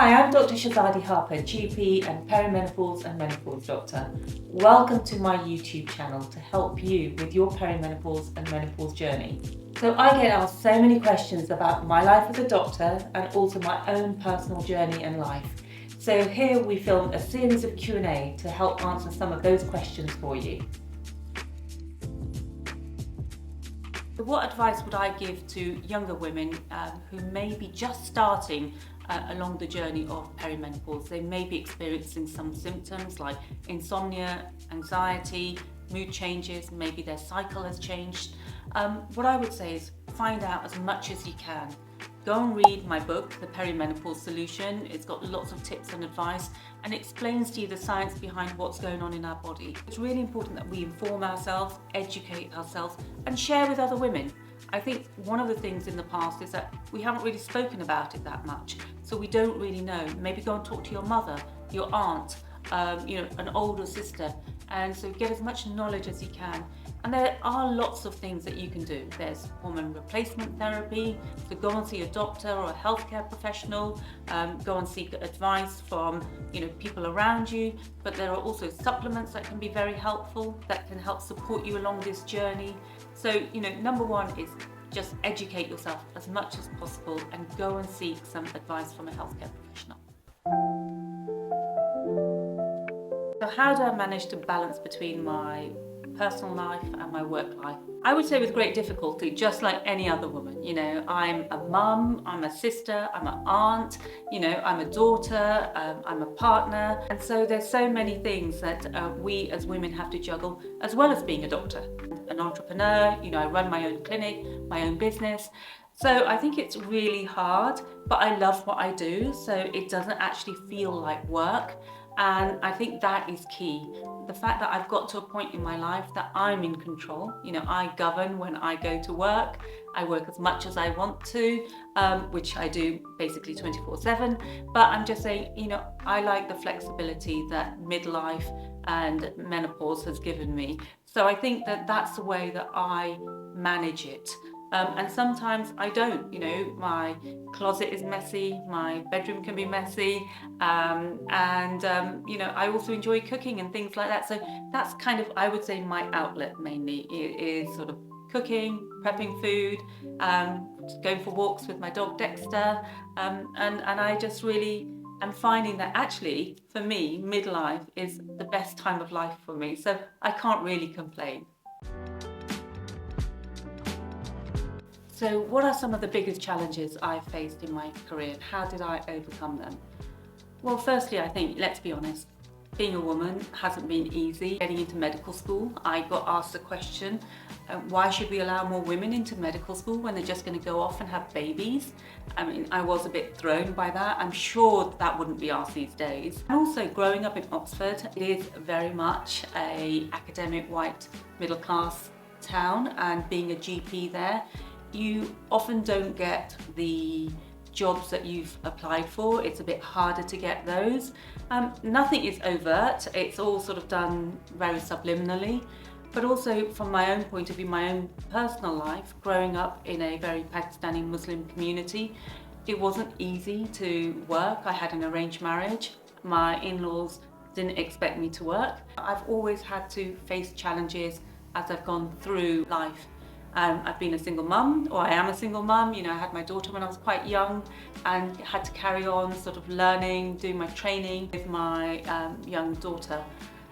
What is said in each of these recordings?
Hi, I'm Dr. Shahzadi Harper, GP and perimenopause and menopause doctor. Welcome to my YouTube channel to help you with your perimenopause and menopause journey. So I get asked so many questions about my life as a doctor and also my own personal journey and life. So here we film a series of Q&A to help answer some of those questions for you. So what advice would I give to younger women who may be just starting along the journey of perimenopause? They may be experiencing some symptoms like insomnia, anxiety, mood changes, maybe their cycle has changed. What I would say is find out as much as you can. Go and read my book, The Perimenopause Solution. It's got lots of tips and advice and explains to you the science behind what's going on in our body. It's really important that we inform ourselves, educate ourselves and share with other women. I think one of the things in the past is that we haven't really spoken about it that much, so we don't really know. Maybe go and talk to your mother, your aunt, an older sister, and so get as much knowledge as you can. And there are lots of things that you can do. There's hormone replacement therapy, so go and see a doctor or a healthcare professional, go and seek advice from people around you, but there are also supplements that can be very helpful, that can help support you along this journey. So, number one is just educate yourself as much as possible and go and seek some advice from a healthcare professional. So how do I manage to balance between my personal life and my work life? I would say with great difficulty, just like any other woman. I'm a mum, I'm a sister, I'm an aunt, I'm a daughter, I'm a partner. And so there's so many things that we as women have to juggle, as well as being a doctor, an entrepreneur. I run my own clinic, my own business. So I think it's really hard, but I love what I do, so it doesn't actually feel like work. And I think that is key. The fact that I've got to a point in my life that I'm in control. I govern when I go to work. I work as much as I want to, which I do basically 24/7. But I'm just saying, I like the flexibility that midlife and menopause has given me. So I think that that's the way that I manage it. And sometimes I don't, my closet is messy, my bedroom can be messy, I also enjoy cooking and things like that. So that's kind of, I would say, my outlet mainly is sort of cooking, prepping food, going for walks with my dog Dexter, and I just really am finding that actually, for me, midlife is the best time of life for me. So I can't really complain. So what are some of the biggest challenges I've faced in my career? How did I overcome them? Well, firstly, I think, let's be honest, being a woman hasn't been easy. Getting into medical school, I got asked the question, why should we allow more women into medical school when they're just going to go off and have babies? I mean, I was a bit thrown by that. I'm sure that wouldn't be asked these days. And also, growing up in Oxford, it is very much an academic white middle class town, and being a GP there, you often don't get the jobs that you've applied for. It's a bit harder to get those. Nothing is overt, it's all sort of done very subliminally. But also from my own point of view, my own personal life, growing up in a very Pakistani Muslim community, it wasn't easy to work. I had an arranged marriage. My in-laws didn't expect me to work. I've always had to face challenges as I've gone through life. I've been a single mum, or I am a single mum. I had my daughter when I was quite young and had to carry on sort of learning, doing my training with my young daughter.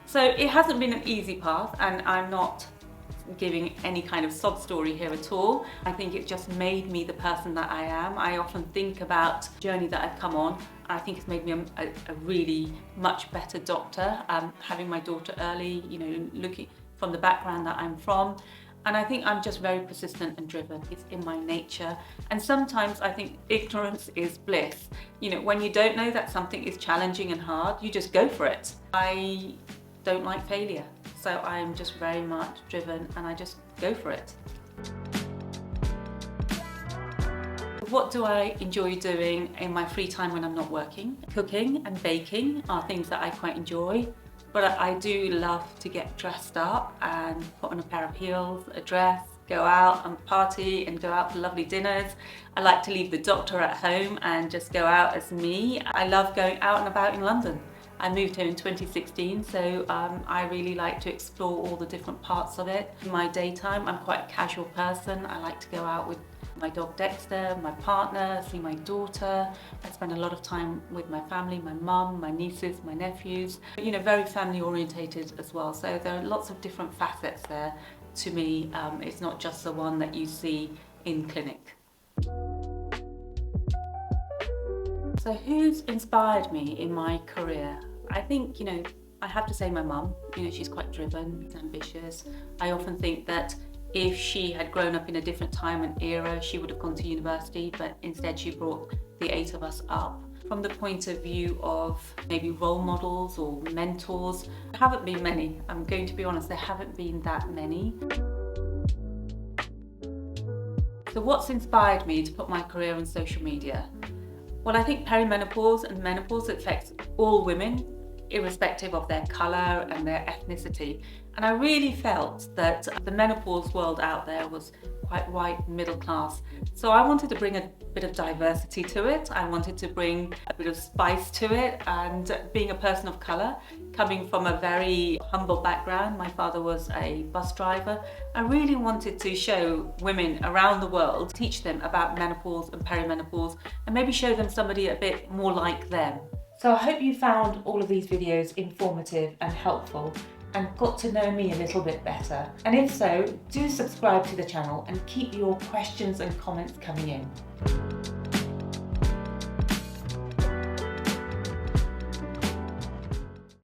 So it hasn't been an easy path, and I'm not giving any kind of sob story here at all. I think it just made me the person that I am. I often think about the journey that I've come on. I think it's made me a really much better doctor, having my daughter early, looking from the background that I'm from. And I think I'm just very persistent and driven. It's in my nature. And sometimes I think ignorance is bliss. When you don't know that something is challenging and hard, you just go for it. I don't like failure. So I'm just very much driven and I just go for it. What do I enjoy doing in my free time when I'm not working? Cooking and baking are things that I quite enjoy. But I do love to get dressed up and put on a pair of heels, a dress, go out and party and go out for lovely dinners. I like to leave the doctor at home and just go out as me. I love going out and about in London. I moved here in 2016, so I really like to explore all the different parts of it. In my daytime, I'm quite a casual person. I like to go out with my dog Dexter, my partner, see my daughter. I spend a lot of time with my family, my mum, my nieces, my nephews. You know, very family orientated as well. So there are lots of different facets there to me. It's not just the one that you see in clinic. So who's inspired me in my career? I think, I have to say my mum. She's quite driven, ambitious. I often think that if she had grown up in a different time and era, she would have gone to university, but instead she brought the 8 of us up. From the point of view of maybe role models or mentors, there haven't been many. I'm going to be honest, there haven't been that many. So what's inspired me to put my career on social media? Well, I think perimenopause and menopause affects all women, irrespective of their colour and their ethnicity. And I really felt that the menopause world out there was quite white, middle class. So I wanted to bring a bit of diversity to it. I wanted to bring a bit of spice to it. And being a person of colour, coming from a very humble background, my father was a bus driver, I really wanted to show women around the world, teach them about menopause and perimenopause, and maybe show them somebody a bit more like them. So I hope you found all of these videos informative and helpful and got to know me a little bit better. And if so, do subscribe to the channel and keep your questions and comments coming in.